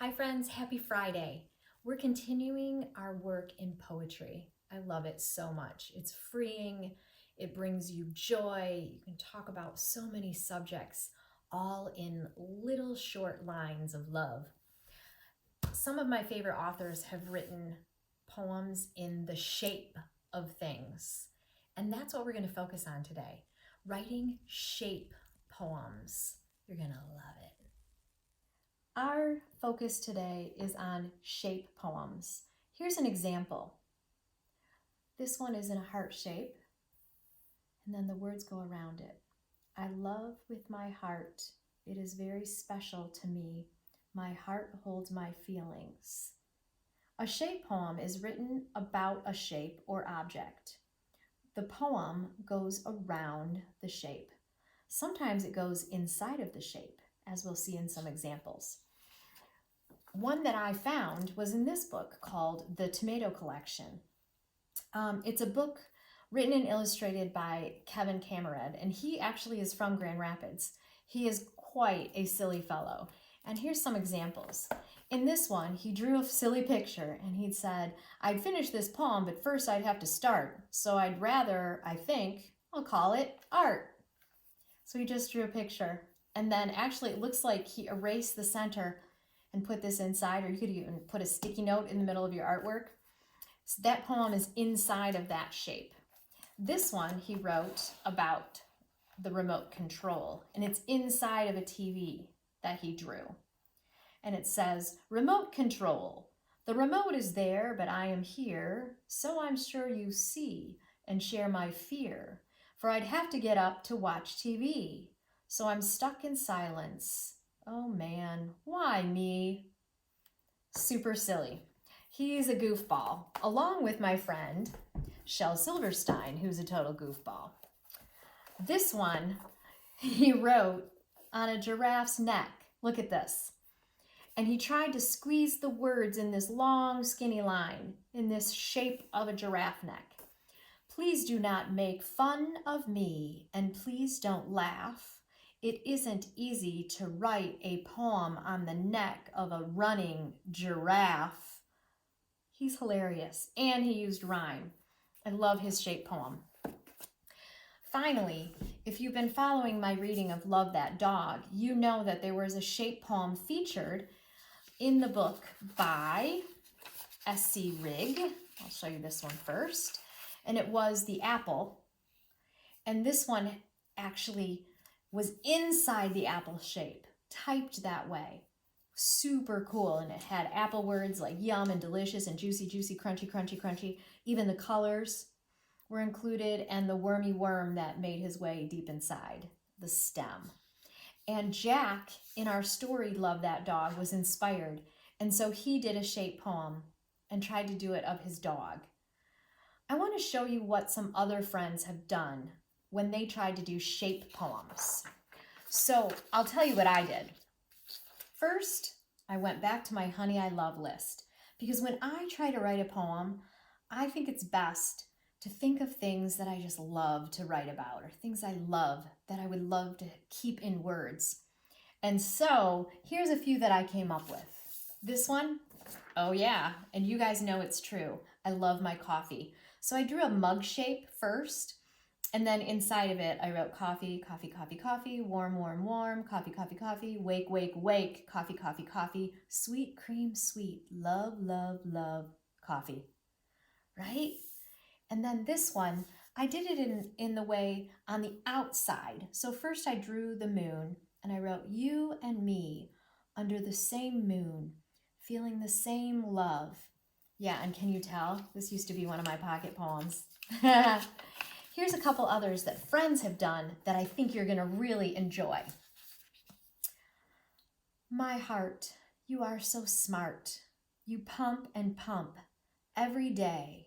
Hi friends, happy Friday. We're continuing our work in poetry. I love it so much. It's freeing, it brings you joy. You can talk about so many subjects, all in little short lines of love. Some of my favorite authors have written poems in the shape of things, and that's what we're going to focus on today. Writing shape poems. You're going to love it. Our focus today is on shape poems. Here's an example. This one is in a heart shape, and then the words go around it. I love with my heart. It is very special to me. My heart holds my feelings. A shape poem is written about a shape or object. The poem goes around the shape. Sometimes it goes inside of the shape, as we'll see in some examples. One that I found was in this book called The Tomato Collection. It's a book written and illustrated by Kevin Kamerad, and he actually is from Grand Rapids. He is quite a silly fellow. And here's some examples. In this one, he drew a silly picture, and he'd said, I'd finish this poem, but first I'd have to start. So I'd rather, I think, I'll call it art. So he just drew a picture. And then actually it looks like he erased the center and put this inside, or you could even put a sticky note in the middle of your artwork. So that poem is inside of that shape. This one he wrote about the remote control, and it's inside of a TV that he drew. And it says, remote control. The remote is there, but I am here, so I'm sure you see and share my fear, for I'd have to get up to watch TV. So I'm stuck in silence. Oh man, why me? Super silly. He's a goofball, along with my friend, Shel Silverstein, who's a total goofball. This one he wrote on a giraffe's neck. Look at this. And he tried to squeeze the words in this long, skinny line, in this shape of a giraffe neck. Please do not make fun of me, and please don't laugh. It isn't easy to write a poem on the neck of a running giraffe. He's hilarious, and he used rhyme. I love his shape poem. Finally, if you've been following my reading of Love That Dog, you know that there was a shape poem featured in the book by S.C. Rigg. I'll show you this one first. And it was The Apple. And this one actually was inside the apple shape, typed that way. Super cool. And it had apple words like yum and delicious and juicy, juicy, crunchy, crunchy, crunchy. Even the colors were included, and the wormy worm that made his way deep inside the stem. And Jack, in our story Love That Dog, was inspired. And so he did a shape poem and tried to do it of his dog. I want to show you what some other friends have done when they tried to do shape poems. So I'll tell you what I did. First, I went back to my Honey I Love list, because when I try to write a poem, I think it's best to think of things that I just love to write about, or things I love that I would love to keep in words. And so here's a few that I came up with. This one, oh yeah, and you guys know it's true. I love my coffee. So I drew a mug shape first, and then inside of it, I wrote coffee, coffee, coffee, coffee, warm, warm, warm, coffee, coffee, coffee, wake, wake, wake, coffee, coffee, coffee, sweet cream, sweet, love, love, love, coffee, right? And then this one, I did it in the way on the outside. So first I drew the moon, and I wrote you and me under the same moon, feeling the same love. Yeah, and can you tell? This used to be one of my pocket poems. Here's a couple others that friends have done that I think you're going to really enjoy. My heart, you are so smart. You pump and pump every day,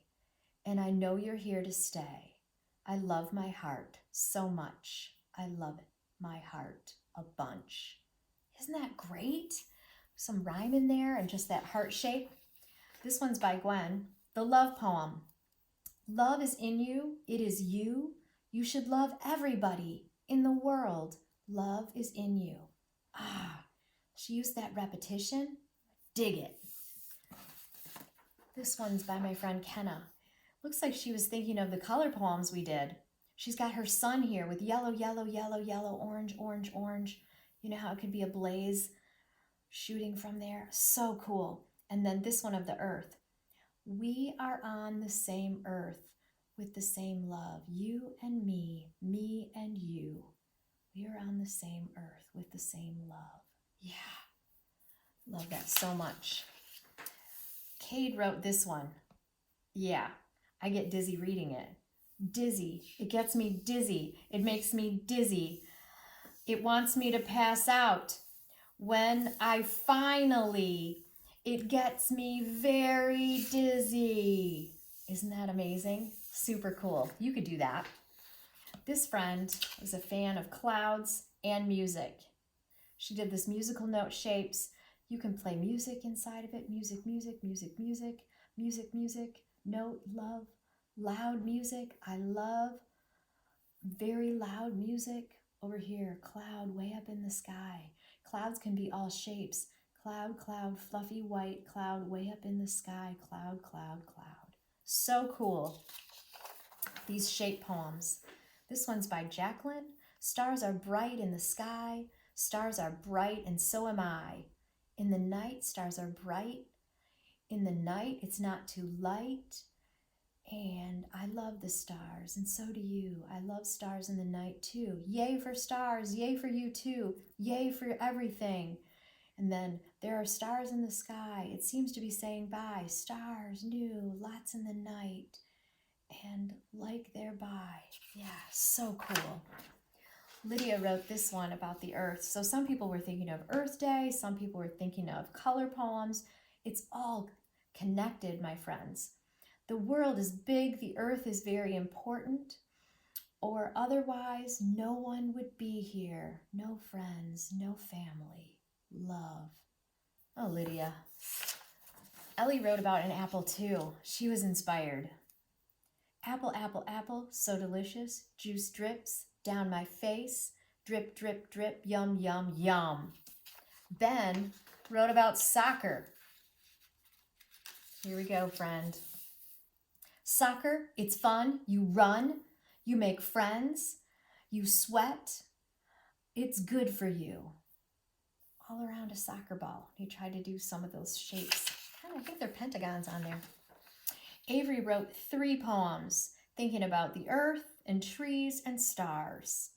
and I know you're here to stay. I love my heart so much. I love it, my heart, a bunch. Isn't that great? Some rhyme in there and just that heart shape. This one's by Gwen. The love poem. Love is in you. It is you. You should love everybody in the world. Love is in you. Ah, she used that repetition. dig it. This one's by my friend Kenna. Looks like she was thinking of the color poems we did. She's got her sun here with yellow, yellow, yellow, yellow, orange, orange, orange. You know how it could be a blaze shooting from there? So cool. And then this one of the earth. We are on the same earth with the same love. You and me and you. We are on the same earth with the same love. Yeah, love that so much. Cade wrote this one. Yeah, I get dizzy reading it. Dizzy. It gets me dizzy. It makes me dizzy. It wants me to pass out. When I finally, it gets me very dizzy. Isn't that amazing? Super cool. You could do that. This friend is a fan of clouds and music. She did this musical note shapes. You can play music inside of it. Music, music, music, music, music, music, note, love, loud music. I love very loud music. Over here, cloud way up in the sky. Clouds can be all shapes. Cloud, cloud, fluffy white cloud way up in the sky. Cloud, cloud, cloud. So cool. These shape poems. This one's by Jacqueline. Stars are bright in the sky. Stars are bright and so am I. In the night, stars are bright. In the night, it's not too light. And I love the stars, and so do you. I love stars in the night too. Yay for stars, yay for you too. Yay for everything. And then there are stars in the sky. It seems to be saying bye. Stars, new, lots in the night. And like thereby. Yeah, so cool. Lydia wrote this one about the earth. So some people were thinking of Earth Day. Some people were thinking of color poems. It's all connected, my friends. The world is big. The earth is very important. Or otherwise, no one would be here. No friends, no family. Love. Oh, Lydia. Ellie wrote about an apple too. She was inspired. Apple, apple, apple, so delicious. Juice drips down my face. Drip, drip, drip, yum, yum, yum. Ben wrote about soccer. Here we go, friend. Soccer, it's fun. You run. You make friends. You sweat. It's good for you. All around a soccer ball. He tried to do some of those shapes. I think they're pentagons on there. Avery wrote 3 poems thinking about the earth and trees and stars.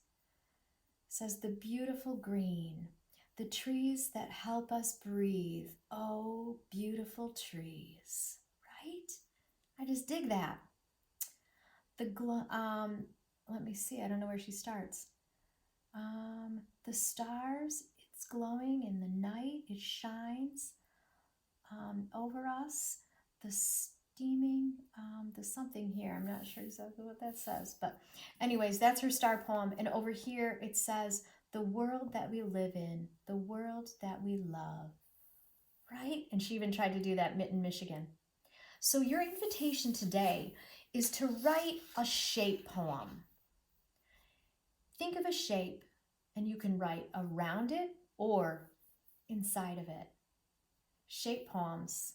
It says, the beautiful green, the trees that help us breathe. Oh, beautiful trees, right? I just dig that. Let me see, I don't know where she starts. The stars, it's glowing in the night, it shines over us. The steaming, the something here, I'm not sure exactly what that says, but anyways, that's her star poem. And over here it says, the world that we live in, the world that we love, right? And she even tried to do that, Mitten, Michigan. So your invitation today is to write a shape poem. Think of a shape and you can write around it or inside of it. Shape poems